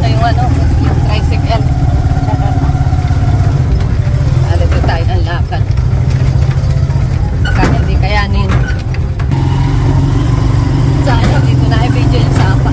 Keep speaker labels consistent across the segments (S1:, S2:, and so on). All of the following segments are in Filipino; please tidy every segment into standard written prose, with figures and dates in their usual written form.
S1: sana yung ano, yung tricycle. Alito tayo ng lakad. Baka hindi kayanin. Sana dito na i-video yung sapa.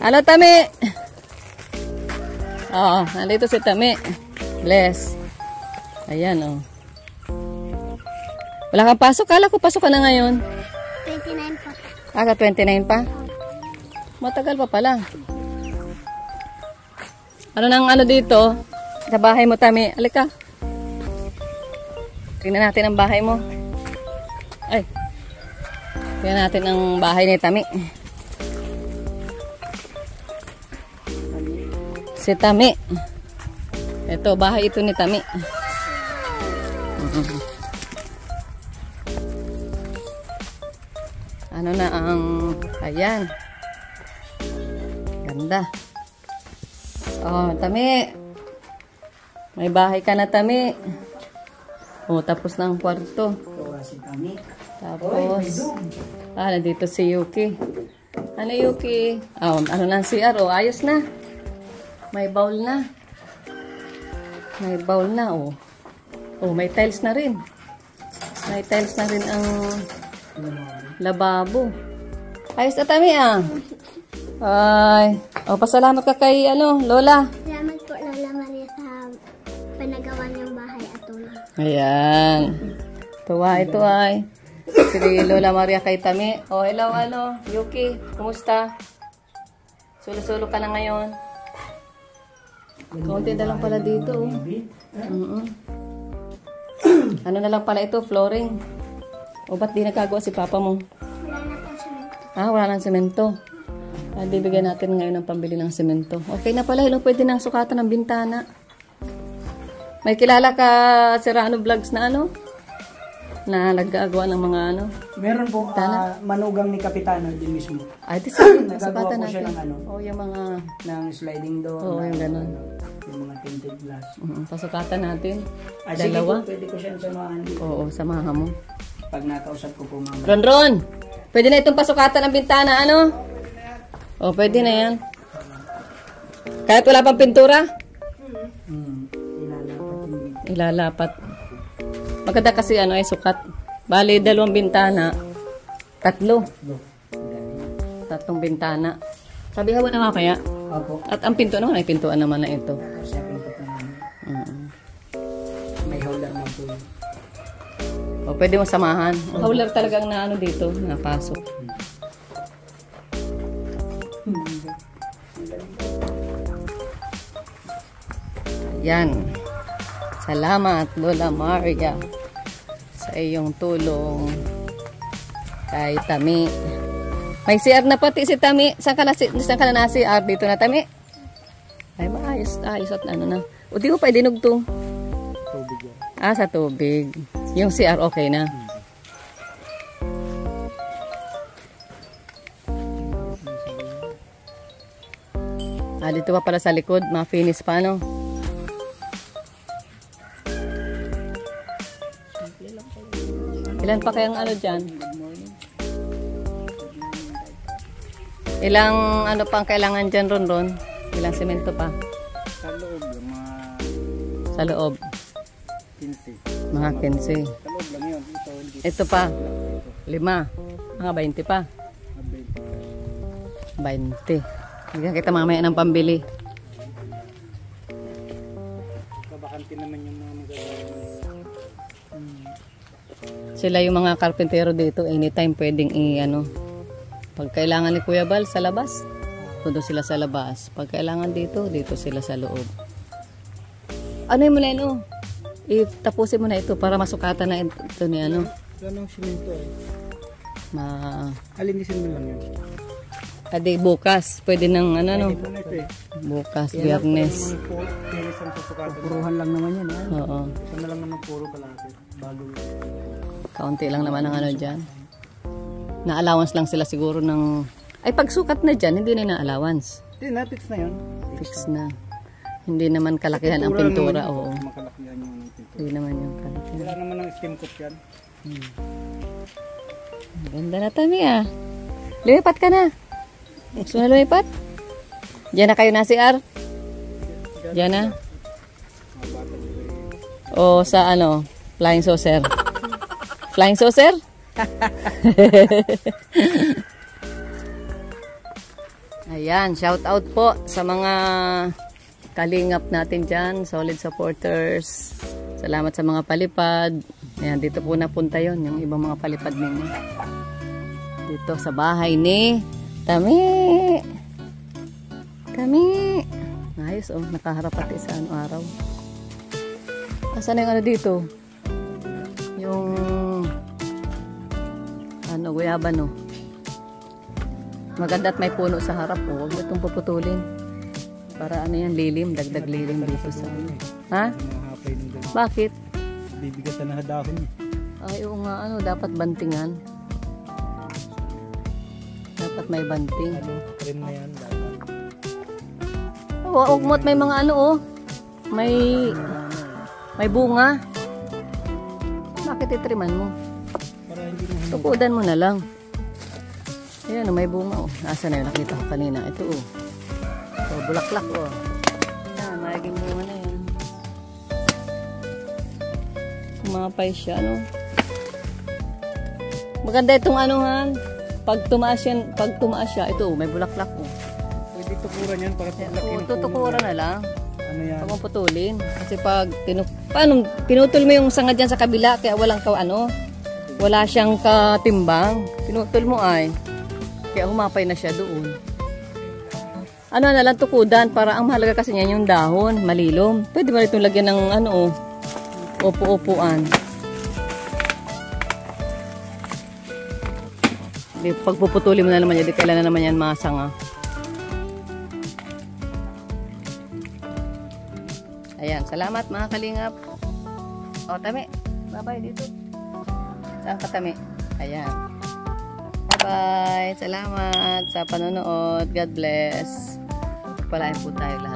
S1: Ano, Tami? Oo, nandito si Tami. Bless. Ayan, oh. Wala kang pasok? Kala ko pasok ka na ngayon.
S2: 29 pa.
S1: Ah, 29 pa? Matagal pa pala. Ano nang ano dito? Sa bahay mo, Tami. Alika. Tingnan natin ang bahay mo. Ay. Tingnan natin ang bahay ni Tami. Si Tami. Ito, bahay ito ni Tami. Ano na ang... Ayan. Ganda. Oh, Tami. May bahay ka na, Tami. Oh, tapos na ang kwarto.
S3: Si Tami.
S1: Tapos... nandito si Yuki. Ano, Yuki? Oh, ano na ang CR? Oh, ayos na. May bowl na. May bowl na, oh. Oh, may tiles na rin. May tiles na rin ang lababo. Ayos na, Tami, ah. Ay. Oh, pasalamat ka kay, ano, Lola.
S2: Salamat po, Lola Maria, sa panagawa niyang bahay at tulong.
S1: Ayan. Tuwa ito ay. Si Lola Maria kay Tami. Oh, hello, ano, Yuki. Kumusta? Sulo-sulo ka na ngayon. Kaunti na lang pala dito. Ano na lang pala ito? Flooring. O ba't di nagkagawa si Papa mo?
S2: Wala na po semento.
S1: Ah, wala nang semento. Bibigyan natin ngayon ng pambili ng semento. Okay na pala. Hilong pwede nang sukatan ng bintana. May kilala ka si Rano Vlogs na ano? Na naggagawa ng mga ano?
S3: Meron po manugang ni Kapitano din mismo.
S1: Ay, di sige.
S3: Nagagawa
S1: Sukatan
S3: po siya
S1: natin.
S3: ng ano?
S1: O, yung mga...
S3: Ng sliding door.
S1: Oo, yung ganun.
S3: Yung mga tinted glass.
S1: Pasukatan natin.
S3: Sige
S1: Dalawa.
S3: po, pwede ko siyang samahan.
S1: Oo, samahan mo.
S3: Pag nakausap ko po mama.
S1: Ron! Pwede na itong pasukatan ng bintana, ano? O, pwede na yan. Kahit wala pang pintura?
S3: Ilalapat.
S1: Ilalapat. Maganda kasi ano ay sukat. Bali, 2 bintana. 3. 3 bintana. Sabihan mo na nga kaya.
S3: Opo.
S1: At ang pinto naman ay pintuan naman na ito.
S3: Siya pinto naman. May hawla na po.
S1: O, pwede mo samahan. Hawler talagang na ano dito, napasok. Yan. Salamat, Lola Maria, sa iyong tulong kay Tami. May CR na pati si Tami. Saan ka na na CR? Dito na, Tami? Ay, maayos. Ayos at ano na. O, di ko pa idinugtong.
S3: Tubig yan.
S1: Ah, sa tubig. Yung CR okay na. Ah, dito pa pala sa likod. Ma-finish pa, no? Ilan pa kayang ano dyan? Ilang ano pang kailangan dyan, Ron? Ilang semento pa?
S3: Sa loob, mga...
S1: Sa loob?
S3: 15.
S1: Mga 15.
S3: Sa loob lang yun. Ito, hindi.
S1: Ito pa. 5. Mga 20 pa.
S3: Abay.
S1: 20. Bigyan kita mamaya ng pambili.
S3: Kabakante naman yung mga magagawa.
S1: Sila yung mga karpentero dito. Anytime pwedeng pag kailangan ni Kuya Bal sa labas, doon sila sa labas. Pag kailangan dito sila sa loob. Ano yung muna yun? Tapusin mo na ito para masukatan na ito ni ano.
S3: Anong simento eh? Alinisin mo lang yun.
S1: Adi bukas, pwede ng
S3: Ito na ito eh.
S1: bukas, Biyernes.
S3: Puruhan lang naman yan.
S1: Oo.
S3: Ito na lang naman puro kalapit. Bago
S1: Kaunti lang naman ang dyan. Na-allowance lang sila siguro ng... Ay, pagsukat na dyan, hindi na na-allowance.
S3: Hindi na, fix na yun.
S1: Fix na. Hindi naman kalakihan ang pintura. Oo.
S3: Makalakihan yung pintura.
S1: Hindi naman yung kalakihan.
S3: Wala naman ng stem coat yan.
S1: Ganda na Tami ah. Lumipat ka na. Gusto na lumipat? Diyan na kayo na si R? Diyan na? O sa flying saucer? Flying saucer? Ayan, shout out po sa mga kalingap natin dyan, solid supporters. Salamat sa mga palipad. Ayan, dito po napunta yon yung ibang mga palipad ninyo. Dito sa bahay ni Tami. Ayos nakaharap pati sa araw. Asan yung dito? Yung guyaban Maganda at may puno sa harap. Huwag mo itong puputulin. Para lilim, dagdag lilim dito sa Ha? Bakit?
S3: Bibigatan na dahon niya.
S1: Ay, oo nga, dapat bantingan. Dapat may banting.
S3: Trim na yan, dapat.
S1: Oo, ugmot may mga may bunga. Bakit itriman mo?
S3: Para hindi mo
S1: Tukudan mo na lang. Ayan, may bunga Nasa na yun? Nakita ko kanina. Ito bulaklak Ayan, magiging bunga na yan. Kumapay siya, Maganda itong pag tumaas siya, ito may bulaklak
S3: Pwede tukuran yan para paglaki ng
S1: tutukuran na lang.
S3: Ano yan?
S1: Huwag mong putulin. Kasi pag pinutol mo yung sanga dyan sa kabila, kaya walang wala siyang katimbang. Pinutol mo kaya humapay na siya doon. Na lang tukudan para ang mahalaga kasi niyan yung dahon, malilom. Pwede mo itong lagyan ng upo-upuan. Pag puputulin mo na naman yan, di kailan na naman yan masanga. Ayan, salamat mga kalingap. Tami, bye-bye dito. Saan ka, Tami? Ayan. Bye-bye. Salamat sa panonood. God bless. Pagpalain po tayo lahat.